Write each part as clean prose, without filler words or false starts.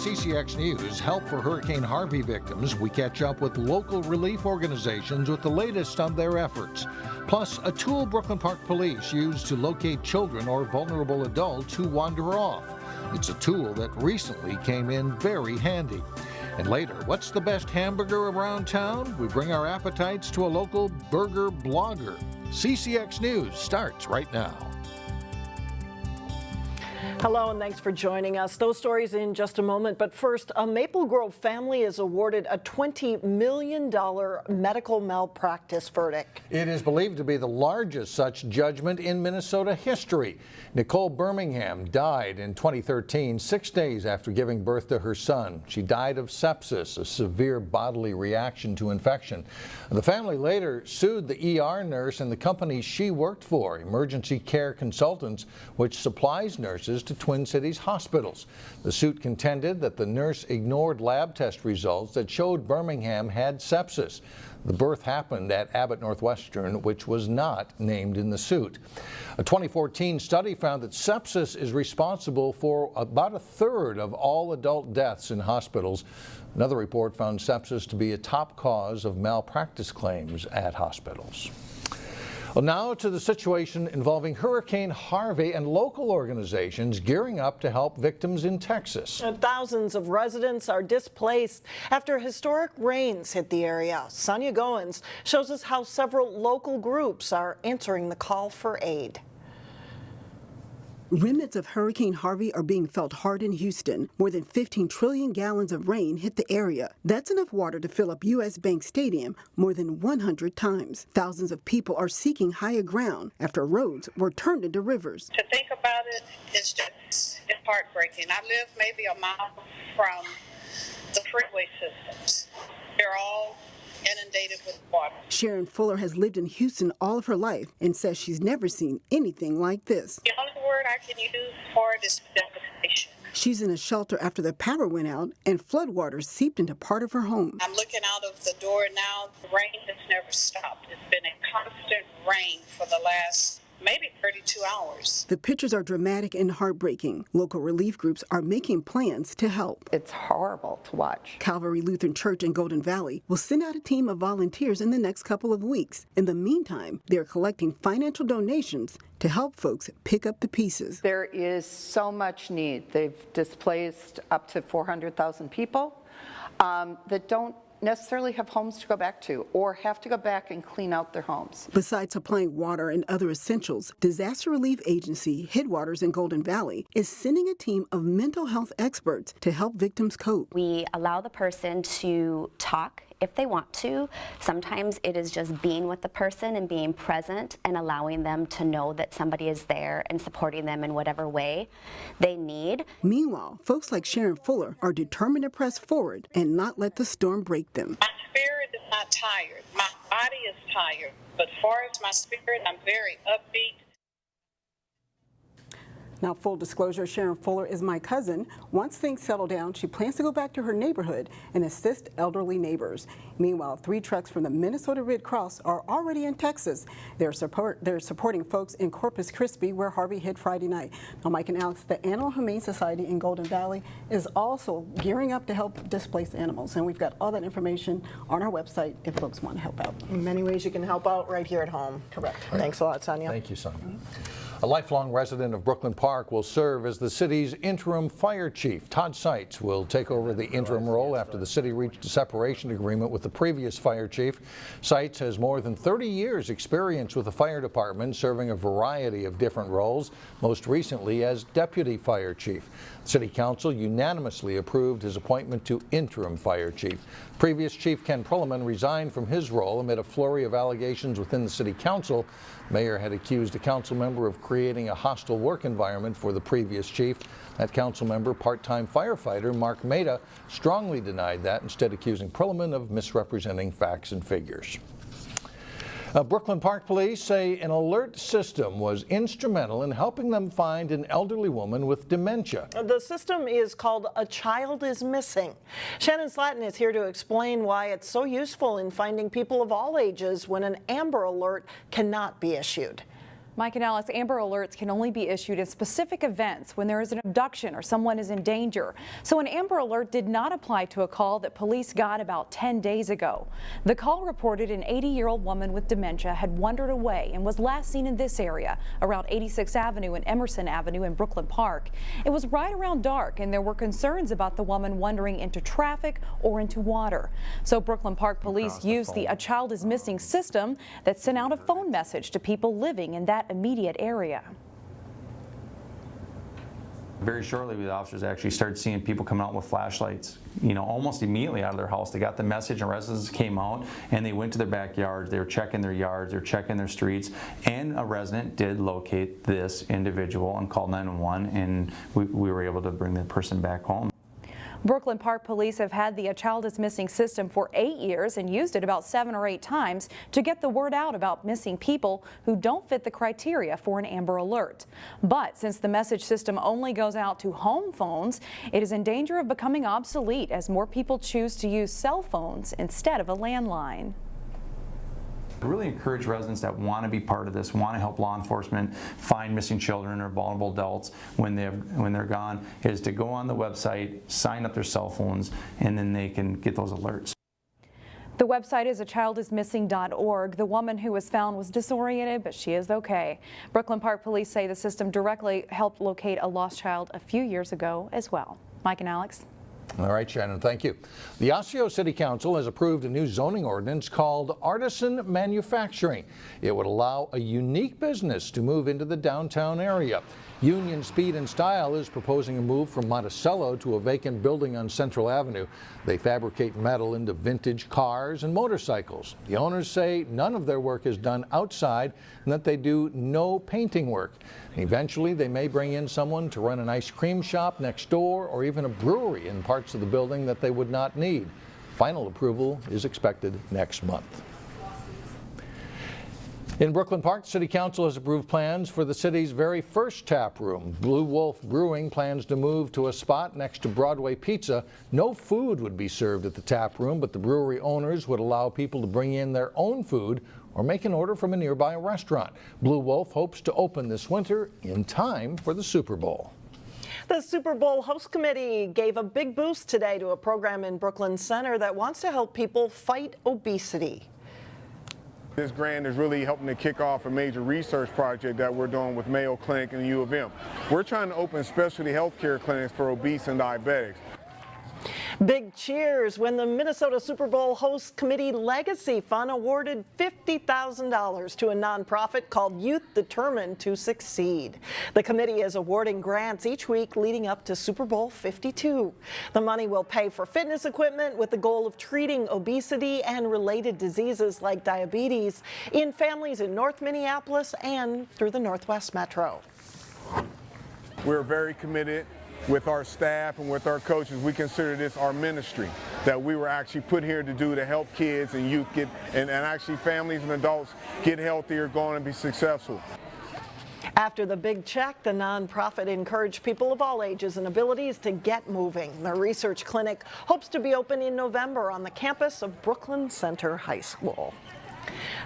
CCX News Help for Hurricane Harvey victims, we catch up with local relief organizations with the latest on their efforts. Plus, a tool Brooklyn Park Police use to locate children or vulnerable adults who wander off. It's a tool that recently came in very handy. And later, what's the best hamburger around town? We bring our appetites to a local burger blogger. CCX News starts right now. Hello and thanks for joining us. Those stories in just a moment, but first, a Maple Grove family is awarded a $20 million medical malpractice verdict. It is believed to be the largest such judgment in Minnesota history. Nicole Birmingham died in 2013, 6 days after giving birth to her son. She died of sepsis, a severe bodily reaction to infection. The family later sued the ER nurse and the company she worked for, Emergency Care Consultants, which supplies nurses to Twin Cities hospitals. The suit contended that the nurse ignored lab test results that showed Birmingham had sepsis. The birth happened at Abbott Northwestern, which was not named in the suit. A 2014 study found that sepsis is responsible for about a third of all adult deaths in hospitals. Another report found sepsis to be a top cause of malpractice claims at hospitals. Well, now to the situation involving Hurricane Harvey and local organizations gearing up to help victims in Texas. Thousands of residents are displaced after historic rains hit the area. Sonia Goins shows us how several local groups are answering the call for aid. Remnants of Hurricane Harvey are being felt hard in Houston. More than 15 trillion gallons of rain hit the area. That's enough water to fill up U.S. Bank Stadium more than 100 times. Thousands of people are seeking higher ground after roads were turned into rivers. To think about it is just it's heartbreaking. I live maybe a mile from the freeway systems. They're all inundated with water. Sharon Fuller has lived in Houston all of her life and says she's never seen anything like this. The only word I can use for it is devastation. She's in a shelter after the power went out and floodwaters seeped into part of her home. I'm looking out of the door now. The rain has never stopped. It's been a constant rain for the last maybe 32 hours. The pictures are dramatic and heartbreaking. Local relief groups are making plans to help. It's horrible to watch. Calvary Lutheran Church in Golden Valley will send out a team of volunteers in the next couple of weeks. In the meantime, they're collecting financial donations to help folks pick up the pieces. There is so much need. They've displaced up to 400,000 people that don't necessarily have homes to go back to or have to go back and clean out their homes. Besides supplying water and other essentials, disaster relief agency Headwaters in Golden Valley is sending a team of mental health experts to help victims cope. We allow the person to talk if they want to. Sometimes it is just being with the person and being present and allowing them to know that somebody is there and supporting them in whatever way they need. Meanwhile, folks like Sharon Fuller are determined to press forward and not let the storm break them. My spirit is not tired. My body is tired. But as far as my spirit, I'm very upbeat. Now, full disclosure, Sharon Fuller is my cousin. Once things settle down, she plans to go back to her neighborhood and assist elderly neighbors. Meanwhile, 3 trucks from the Minnesota Red Cross are already in Texas. They're supporting folks in Corpus Christi, where Harvey hit Friday night. Now, Mike and Alex, the Animal Humane Society in Golden Valley is also gearing up to help displaced animals. And we've got all that information on our website if folks want to help out. In many ways you can help out right here at home. Correct. Right. Thanks a lot, Sonia. Thank you, Sonia. A lifelong resident of Brooklyn Park will serve as the city's interim fire chief. Todd Seitz will take over the interim role after the city reached a separation agreement with the previous fire chief. Seitz has more than 30 years experience with the fire department, serving a variety of different roles, most recently as deputy fire chief. City Council unanimously approved his appointment to interim fire chief. Previous Chief Ken Perlman resigned from his role amid a flurry of allegations within the City Council. Mayor had accused a council member of creating a hostile work environment for the previous chief. That council member, part-time firefighter Mark Maida, strongly denied that, instead accusing Perlman of misrepresenting facts and figures. Brooklyn Park Police say an alert system was instrumental in helping them find an elderly woman with dementia. The system is called A Child is Missing. Shannon Slatton is here to explain why it's so useful in finding people of all ages when an Amber Alert cannot be issued. Mike and Alice, Amber Alerts can only be issued at specific events when there is an abduction or someone is in danger. So an Amber Alert did not apply to a call that police got about 10 days ago. The call reported an 80-year-old woman with dementia had wandered away and was last seen in this area around 86th Avenue and Emerson Avenue in Brooklyn Park. It was right around dark and there were concerns about the woman wandering into traffic or into water. So Brooklyn Park police used the A Child is Missing system that sent out a phone message to people living in that immediate area. Very shortly, the officers actually started seeing people coming out with flashlights, almost immediately out of their house. They got the message and residents came out and they went to their backyards. They were checking their yards, they were checking their streets, and a resident did locate this individual and called 911, and we were able to bring the person back home. Brooklyn Park police have had the A Child is Missing system for 8 years and used it about 7 or 8 times to get the word out about missing people who don't fit the criteria for an Amber Alert. But since the message system only goes out to home phones, it is in danger of becoming obsolete as more people choose to use cell phones instead of a landline. I really encourage residents that want to be part of this, want to help law enforcement find missing children or vulnerable adults when they're gone, is to go on the website, sign up their cell phones, and then they can get those alerts. The website is achildismissing.org. The woman who was found was disoriented, but she is okay. Brooklyn Park police say the system directly helped locate a lost child a few years ago as well. Mike and Alex. All right, Shannon, thank you. The Osseo City Council has approved a new zoning ordinance called Artisan Manufacturing. It would allow a unique business to move into the downtown area. Union Speed and Style is proposing a move from Monticello to a vacant building on Central Avenue. They fabricate metal into vintage cars and motorcycles. The owners say none of their work is done outside and that they do no painting work. Eventually, they may bring in someone to run an ice cream shop next door or even a brewery in parts of the building that they would not need. Final approval is expected next month. In Brooklyn Park, City Council has approved plans for the city's very first tap room. Blue Wolf Brewing plans to move to a spot next to Broadway Pizza. No food would be served at the tap room, but the brewery owners would allow people to bring in their own food or make an order from a nearby restaurant. Blue Wolf hopes to open this winter in time for the Super Bowl. The Super Bowl host committee gave a big boost today to a program in Brooklyn Center that wants to help people fight obesity. This grant is really helping to kick off a major research project that we're doing with Mayo Clinic and U of M. We're trying to open specialty healthcare clinics for obese and diabetics. Big cheers when the Minnesota Super Bowl host committee Legacy Fund awarded $50,000 to a nonprofit called Youth Determined to Succeed. The committee is awarding grants each week leading up to Super Bowl 52. The money will pay for fitness equipment with the goal of treating obesity and related diseases like diabetes in families in North Minneapolis and through the Northwest Metro. We're very committed. With our staff and with our coaches, we consider this our ministry that we were actually put here to do to help kids and youth get, and actually families and adults get healthier, go on and be successful. After the big check, the nonprofit encouraged people of all ages and abilities to get moving. The research clinic hopes to be open in November on the campus of Brooklyn Center High School.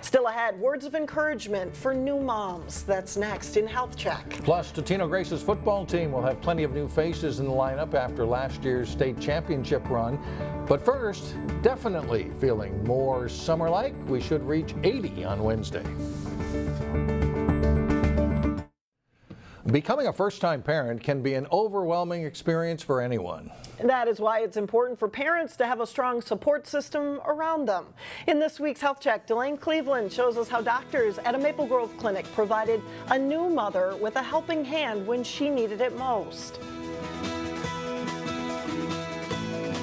Still ahead, words of encouragement for new moms. That's next in Health Check. Plus, Totino Grace's football team will have plenty of new faces in the lineup after last year's state championship run. But first, definitely feeling more summer-like. We should reach 80 on Wednesday. Becoming a first-time parent can be an overwhelming experience for anyone. That is why it's important for parents to have a strong support system around them. In this week's Health Check, Delane Cleveland shows us how doctors at a Maple Grove clinic provided a new mother with a helping hand when she needed it most.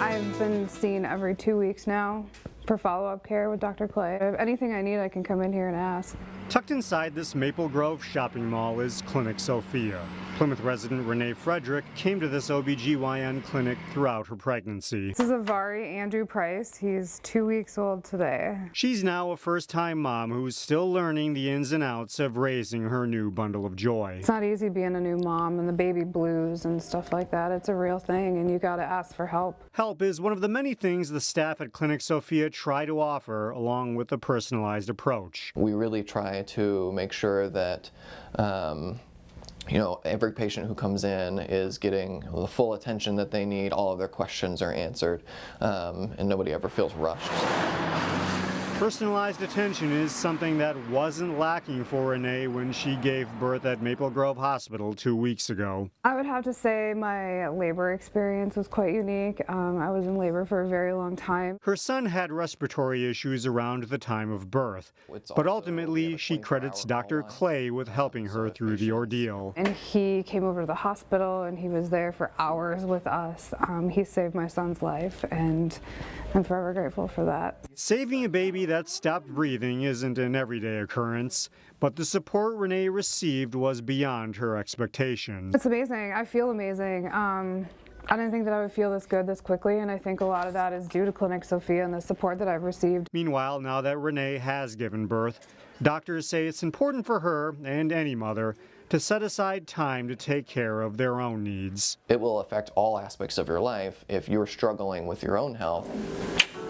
I've been seen every 2 weeks now for follow-up care with Dr. Clay. If anything I need, I can come in here and ask. Tucked inside this Maple Grove shopping mall is Clinic Sophia, Plymouth resident Renee Frederick came to this OBGYN clinic throughout her pregnancy. This is Avari Andrew Price. He's 2 weeks old today. She's now a first-time mom who's still learning the ins and outs of raising her new bundle of joy. It's not easy being a new mom and the baby blues and stuff like that. It's a real thing and you gotta ask for help. Help is one of the many things the staff at Clinic Sophia try to offer, along with a personalized approach. We really try to make sure that every patient who comes in is getting the full attention that they need, all of their questions are answered, and nobody ever feels rushed. Personalized attention is something that wasn't lacking for Renee when she gave birth at Maple Grove Hospital 2 weeks ago. I would have to say my labor experience was quite unique. I was in labor for a very long time. Her son had respiratory issues around the time of birth, but ultimately she credits Dr. Clay with helping her through the ordeal. And he came over to the hospital and he was there for hours with us. He saved my son's life and I'm forever grateful for that. Saving a baby that stopped breathing isn't an everyday occurrence, but the support Renee received was beyond her expectations. It's amazing. I feel amazing. I didn't think that I would feel this good this quickly, and I think a lot of that is due to Clinic Sophia and the support that I've received. Meanwhile, now that Renee has given birth, doctors say it's important for her and any mother to set aside time to take care of their own needs. It will affect all aspects of your life if you're struggling with your own health.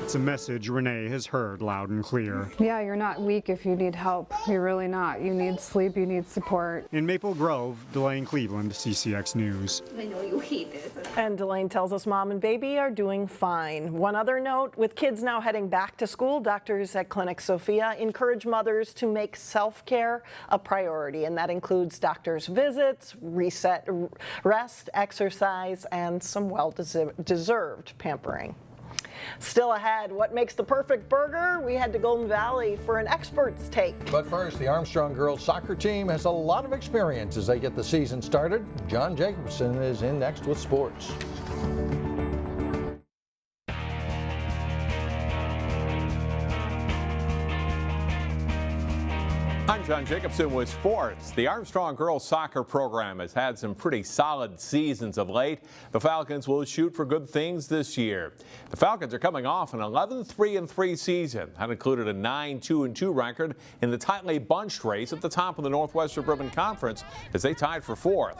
It's a message Renee has heard loud and clear. Yeah, you're not weak if you need help. You're really not. You need sleep, you need support. In Maple Grove, Delane Cleveland, CCX News. I know you hate this. And Delane tells us mom and baby are doing fine. One other note, with kids now heading back to school, doctors at Clinic Sophia encourage mothers to make self-care a priority, and that includes doctor's visits, rest, exercise, and some well-deserved pampering. Still ahead, what makes the perfect burger? We head to Golden Valley for an expert's take. But first, the Armstrong girls soccer team has a lot of experience as they get the season started. John Jacobson is in next with sports. I'm John Jacobson with sports. The Armstrong girls soccer program has had some pretty solid seasons of late. The Falcons will shoot for good things this year. The Falcons are coming off an 11-3-3 season. That included a 9-2-2 record in the tightly bunched race at the top of the Northwest Suburban Conference as they tied for fourth.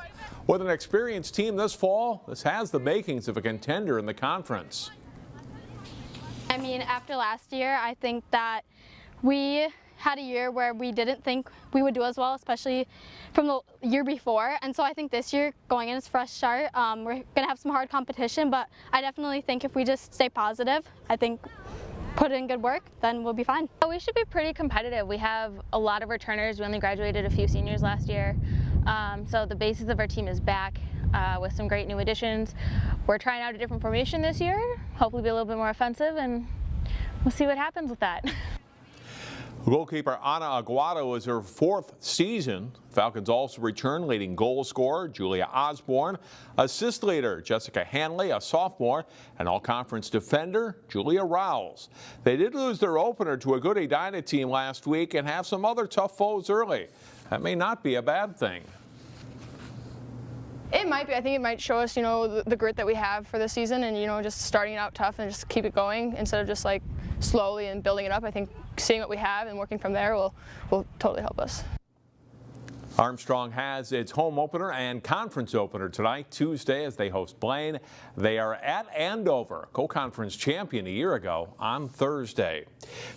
With an experienced team this fall, this has the makings of a contender in the conference. I mean, after last year, I think that we had a year where we didn't think we would do as well, especially from the year before. And so I think this year, going in as a fresh start, we're going to have some hard competition, but I definitely think if we just stay positive, I think put in good work, then we'll be fine. We should be pretty competitive. We have a lot of returners. We only graduated a few seniors last year. So the basis of our team is back with some great new additions. We're trying out a different formation this year, hopefully be a little bit more offensive, and we'll see what happens with that. Goalkeeper Ana Aguado is her fourth season. Falcons also return leading goal scorer Julia Osborne, assist leader Jessica Hanley, a sophomore, and all-conference defender Julia Rowles. They did lose their opener to a good Edina team last week and have some other tough foes early. That may not be a bad thing. It might be. I think it might show us, the grit that we have for the season and, just starting it out tough and just keep it going instead of just like slowly and building it up. I think seeing what we have and working from there will totally help us. Armstrong has its home opener and conference opener tonight, Tuesday, as they host Blaine. They are at Andover, co-conference champion a year ago, on Thursday.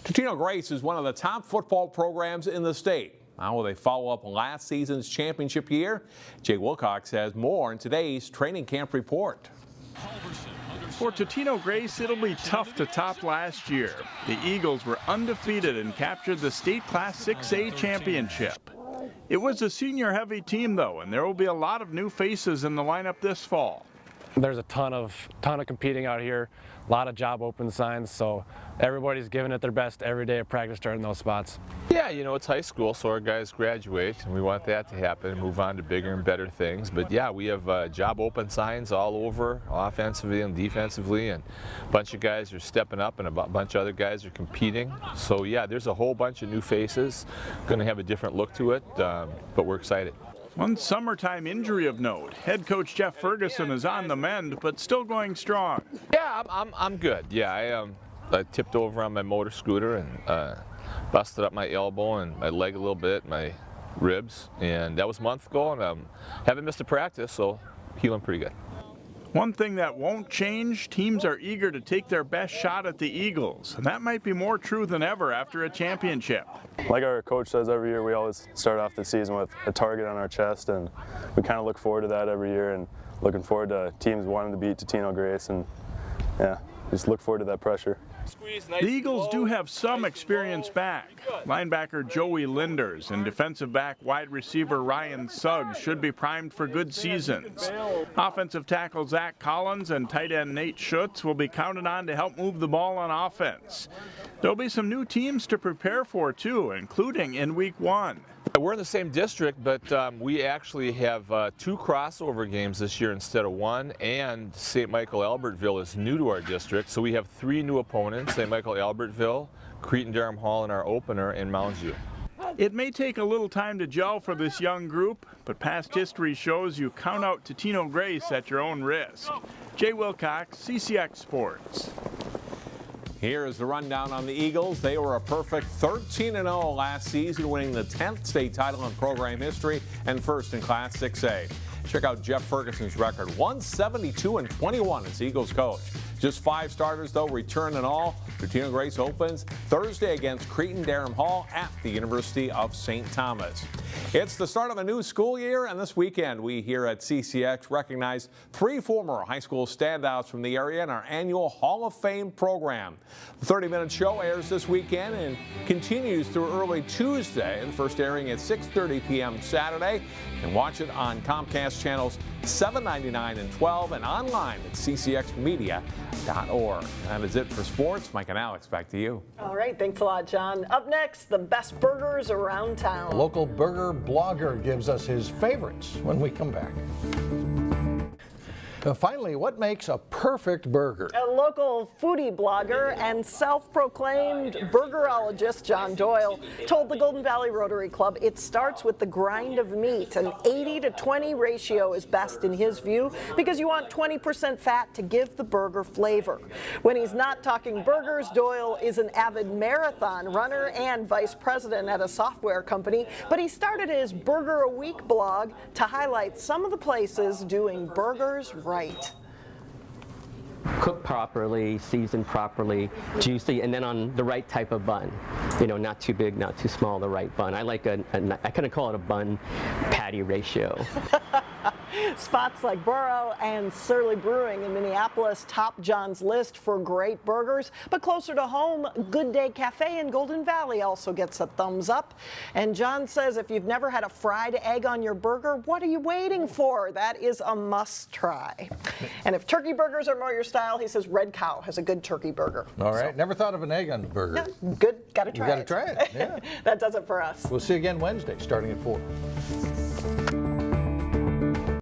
Totino Grace is one of the top football programs in the state. How will they follow up last season's championship year? Jay Wilcox has more in today's training camp report. For Totino Grace, it'll be tough to top last year. The Eagles were undefeated and captured the state Class 6A championship. It was a senior-heavy team, though, and there will be a lot of new faces in the lineup this fall. There's a ton of competing out here, a lot of job open signs, so everybody's giving it their best every day at practice starting those spots. Yeah, it's high school, so our guys graduate, and we want that to happen and move on to bigger and better things. But yeah, we have job open signs all over, offensively and defensively, and a bunch of guys are stepping up and a bunch of other guys are competing. So yeah, there's a whole bunch of new faces, going to have a different look to it, but we're excited. One summertime injury of note. Head coach Jeff Ferguson is on the mend, but still going strong. Yeah, I'm good. Yeah, I tipped over on my motor scooter and busted up my elbow and my leg a little bit, my ribs, and that was a month ago, and haven't missed a practice, so healing pretty good. One thing that won't change, teams are eager to take their best shot at the Eagles, and that might be more true than ever after a championship. Like our coach says every year, we always start off the season with a target on our chest, and we kind of look forward to that every year, and looking forward to teams wanting to beat Totino Grace, and yeah, just look forward to that pressure. The Eagles do have some experience back. Linebacker Joey Linders and defensive back wide receiver Ryan Suggs should be primed for good seasons. Offensive tackle Zach Collins and tight end Nate Schutz will be counted on to help move the ball on offense. There'll be some new teams to prepare for too, including in week 1. We're in the same district, but we actually have 2 crossover games this year instead of 1, and St. Michael Albertville is new to our district, so we have 3 new opponents: St. Michael Albertville, Cretin-Derham Hall in our opener, and Mounds U. It may take a little time to gel for this young group, but past history shows you count out Totino Grace at your own risk. Jay Wilcox, CCX Sports. Here is the rundown on the Eagles. They were a perfect 13-0 last season, winning the 10th state title in program history and first in Class 6A. Check out Jeff Ferguson's record, 172-21 as Eagles coach. Just 5 starters, though, return in all. Totino Grace opens Thursday against Cretin-Derham Hall at the University of St. Thomas. It's the start of a new school year, and this weekend we here at CCX recognize 3 former high school standouts from the area in our annual Hall of Fame program. The 30-minute show airs this weekend and continues through early Tuesday, and first airing at 6:30 p.m. Saturday. You can watch it on Comcast channels 799 and 12 and online at ccxmedia.org. That is it for sports. Mike and Alex, back to you. All right, thanks a lot, John. Up next, the best burgers around town. A local burger blogger gives us his favorites when we come back. Finally, what makes a perfect burger? A local foodie blogger and self-proclaimed burgerologist John Doyle told the Golden Valley Rotary Club it starts with the grind of meat. An 80-to-20 ratio is best in his view because you want 20% fat to give the burger flavor. When he's not talking burgers, Doyle is an avid marathon runner and vice president at a software company, but he started his Burger a Week blog to highlight some of the places doing burgers right. Cooked properly, seasoned properly, juicy, and then on the right type of bun. You know, not too big, not too small, the right bun. I like I kind of call it a bun patty ratio. Spots like Burrow and Surly Brewing in Minneapolis top John's list for great burgers, but closer to home, Good Day Cafe in Golden Valley also gets a thumbs up. And John says if you've never had a fried egg on your burger, what are you waiting for? That is a must try. And if turkey burgers are more your style, he says Red Cow has a good turkey burger. All right, never thought of an egg on the burger. Yeah, good, gotta try it. You gotta try it, yeah. That does it for us. We'll see you again Wednesday, starting at 4.